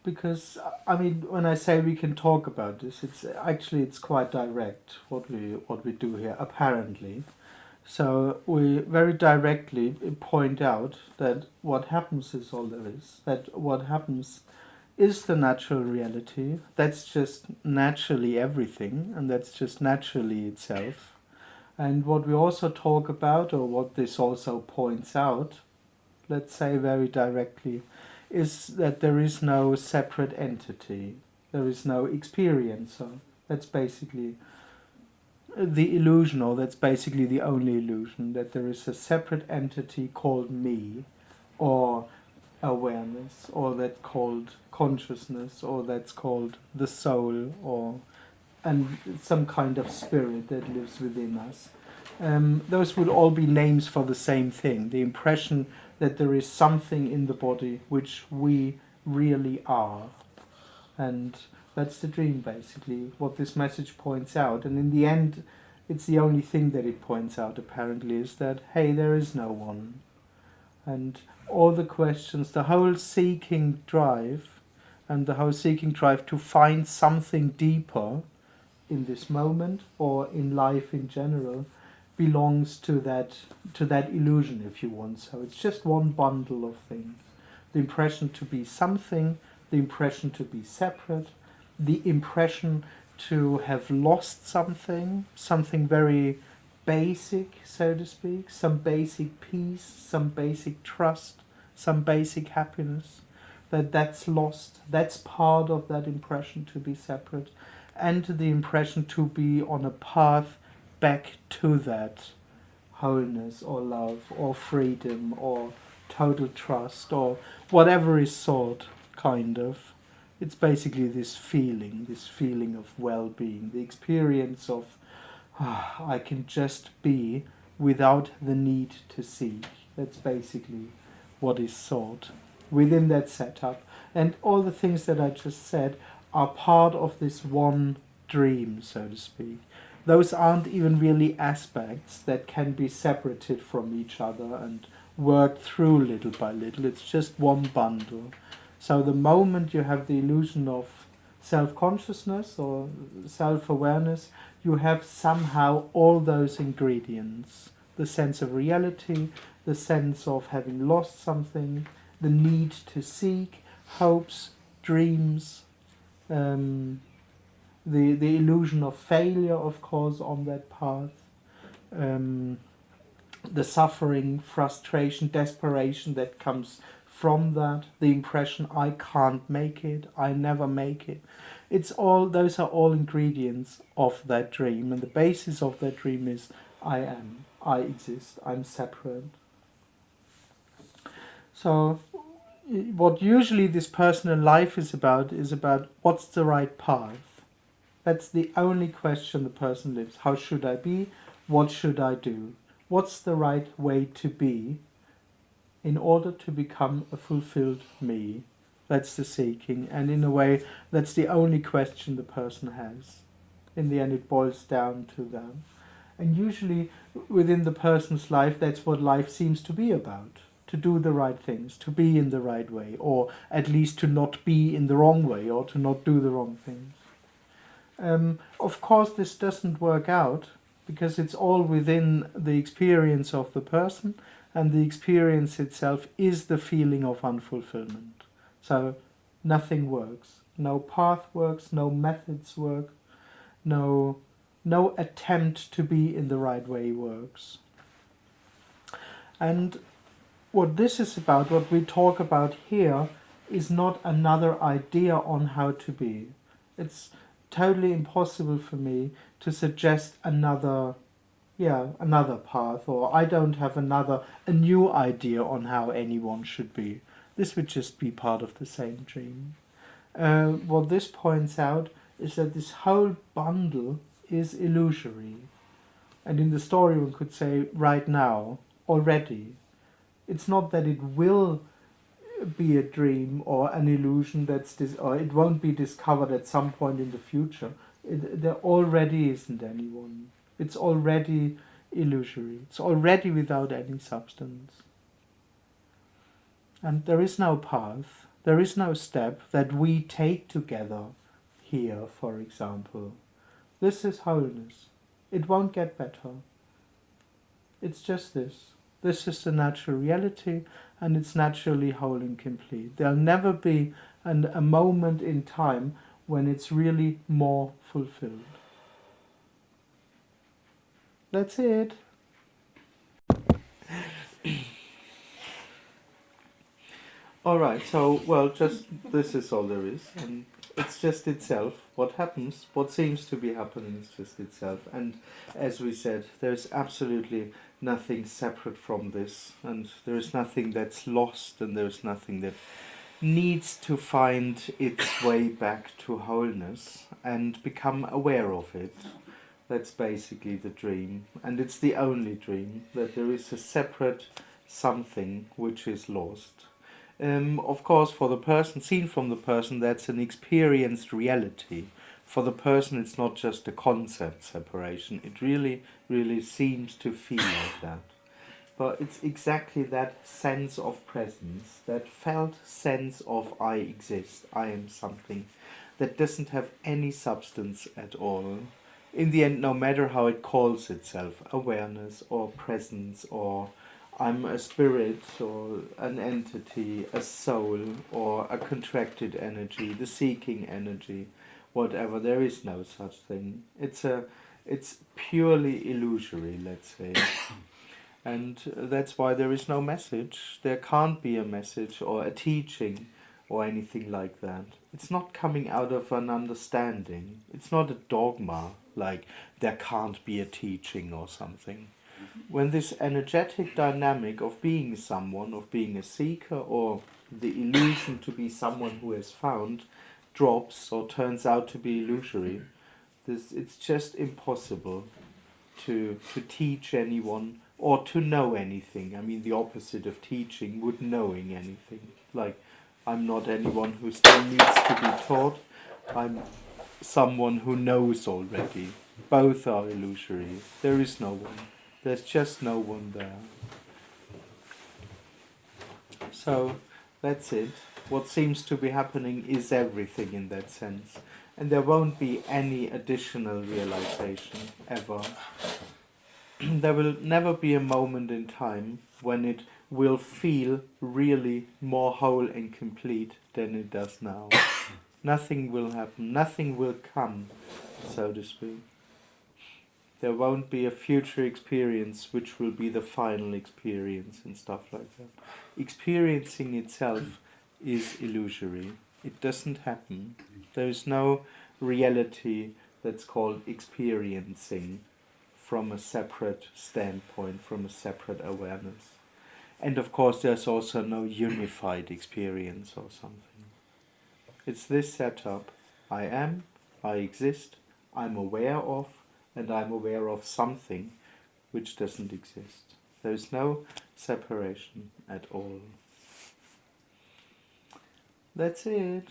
because I mean, when I say we can talk about this, it's quite direct what we do here apparently. So we very directly point out that what happens is all there is. That what happens is the natural reality. That's just naturally everything, and that's just naturally itself. And what we also talk about, or what this also points out, let's say very directly, is that there is no separate entity. There is no experiencer. That's basically the illusion, or that's basically the only illusion, that there is a separate entity called me, or awareness, or that's called consciousness, or that's called the soul, or and some kind of spirit that lives within us. Those would all be names for the same thing, the impression that there is something in the body which we really are. And that's the dream, basically, what this message points out. And in the end, it's the only thing that it points out, apparently, is that, hey, there is no one. And all the questions, the whole seeking drive, and the whole seeking drive to find something deeper in this moment, or in life in general, belongs to that illusion, if you want. So it's just one bundle of things. The impression to be something, the impression to be separate, the impression to have lost something very basic, so to speak, some basic peace, some basic trust, some basic happiness, that's lost. That's part of that impression to be separate, and the impression to be on a path back to that wholeness or love or freedom or total trust or whatever is sought, kind of. It's basically this feeling of well-being, the experience of I can just be without the need to seek. That's basically what is sought within that setup. And all the things that I just said are part of this one dream, so to speak. Those aren't even really aspects that can be separated from each other and worked through little by little. It's just one bundle. So the moment you have the illusion of self-consciousness or self-awareness, you have somehow all those ingredients. The sense of reality, the sense of having lost something, the need to seek, hopes, dreams, the illusion of failure, of course, on that path, the suffering, frustration, desperation that comes from that, the impression I can't make it, I never make it. Those are all ingredients of that dream, and the basis of that dream is I am, I exist, I'm separate. So what usually this personal life is about what's the right path. That's the only question the person lives. How should I be? What should I do? What's the right way to be in order to become a fulfilled me? That's the seeking. And in a way, that's the only question the person has. In the end, it boils down to that. And usually, within the person's life, that's what life seems to be about. To do the right things, to be in the right way, or at least to not be in the wrong way, or to not do the wrong things. Of course, this doesn't work out because it's all within the experience of the person, and the experience itself is the feeling of unfulfillment. So nothing works. No path works, no methods work, no attempt to be in the right way works. And what this is about, what we talk about here, is not another idea on how to be. It's totally impossible for me to suggest another path, or I don't have a new idea on how anyone should be. This would just be part of the same dream. What this points out is that this whole bundle is illusory. And in the story one could say right now, already. It's not that it will be a dream or an illusion or it won't be discovered at some point in the future. There already isn't anyone. It's already illusory. It's already without any substance. And there is no path. There is no step that we take together here, for example. This is wholeness. It won't get better. It's just this. This is the natural reality, and it's naturally whole and complete. There'll never be a moment in time when it's really more fulfilled. That's it. Alright, so, well, just this is all there is. And it's just itself. What happens, what seems to be happening is just itself. And as we said, there's absolutely nothing separate from this. And there's nothing that's lost, and there's nothing that needs to find its way back to wholeness and become aware of it. That's basically the dream. And it's the only dream, that there is a separate something which is lost. Of course, for the person, seen from the person, that's an experienced reality. For the person, it's not just a concept separation. It really, really seems to feel like that. But it's exactly that sense of presence, that felt sense of I exist, I am something, that doesn't have any substance at all. In the end, no matter how it calls itself, awareness or presence, or I'm a spirit or an entity, a soul or a contracted energy, the seeking energy, whatever, there is no such thing. It's purely illusory, let's say. And that's why there is no message. There can't be a message or a teaching or anything like that. It's not coming out of an understanding. It's not a dogma, like there can't be a teaching or something. When this energetic dynamic of being someone, of being a seeker, or the illusion to be someone who has found, drops or turns out to be illusory, it's just impossible to teach anyone or to know anything. I mean, the opposite of teaching would knowing anything. Like, I'm not anyone who still needs to be taught. I'm someone who knows already. Both are illusory. There is no one. There's just no one there. So, that's it. What seems to be happening is everything in that sense. And there won't be any additional realization, ever. There will never be a moment in time when it will feel really more whole and complete than it does now. Nothing will happen. Nothing will come, so to speak. There won't be a future experience which will be the final experience and stuff like that. Experiencing itself is illusory. It doesn't happen. There is no reality that's called experiencing from a separate standpoint, from a separate awareness. And of course there's also no unified experience or something. It's this setup. I am, I exist, I'm aware of, and I'm aware of something which doesn't exist. There is no separation at all. That's it.